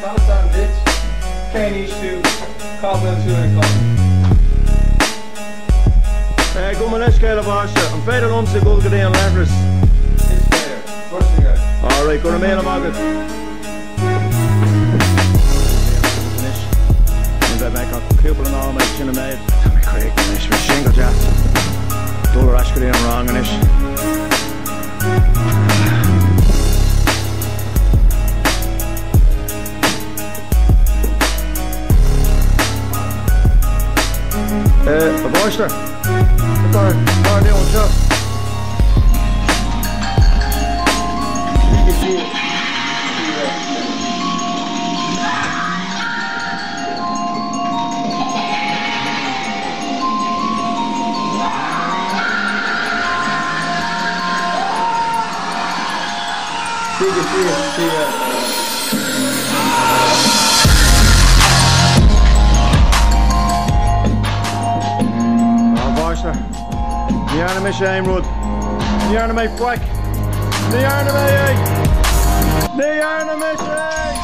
Palestine ditch, Caney shoe, Coblin shoe and a Go Malish Gaelgory, I'm fed on to Gaelgory and letters. It's fair, first guy. Alright, go to mail him out. I'm back on Cooper and all my chin and made. Tell me quick, Manish, we're shingle jack. Dollar Ashkari and wrong, Manish. A boyster. Car down, shop. You can see it. You can see it. See that. The enemy shame road. The enemy flick. The enemy. The enemy shame.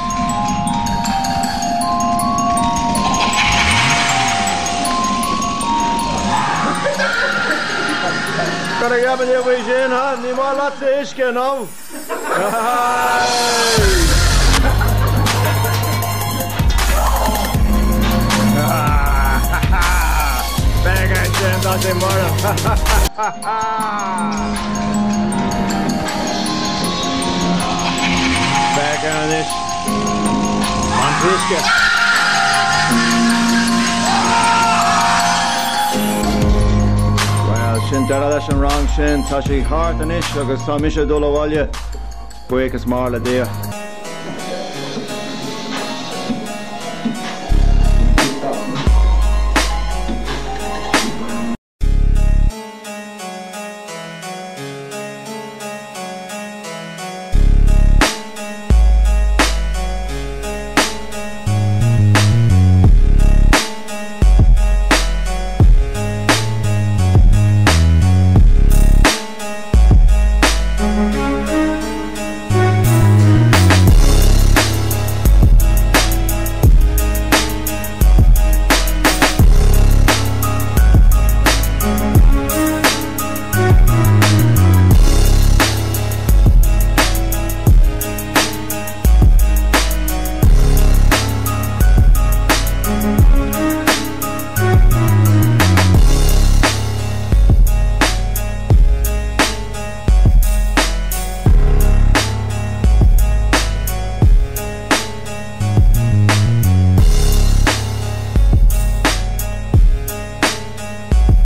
Gotta get me the way in, huh? Ni more lots of ishke now. Nothing more. Back on this. On Piska. Well, Shin Daralash and wrong Shin, Tashi Hart and Ish, August Tomisha Dolawalya, Quick as Marla there.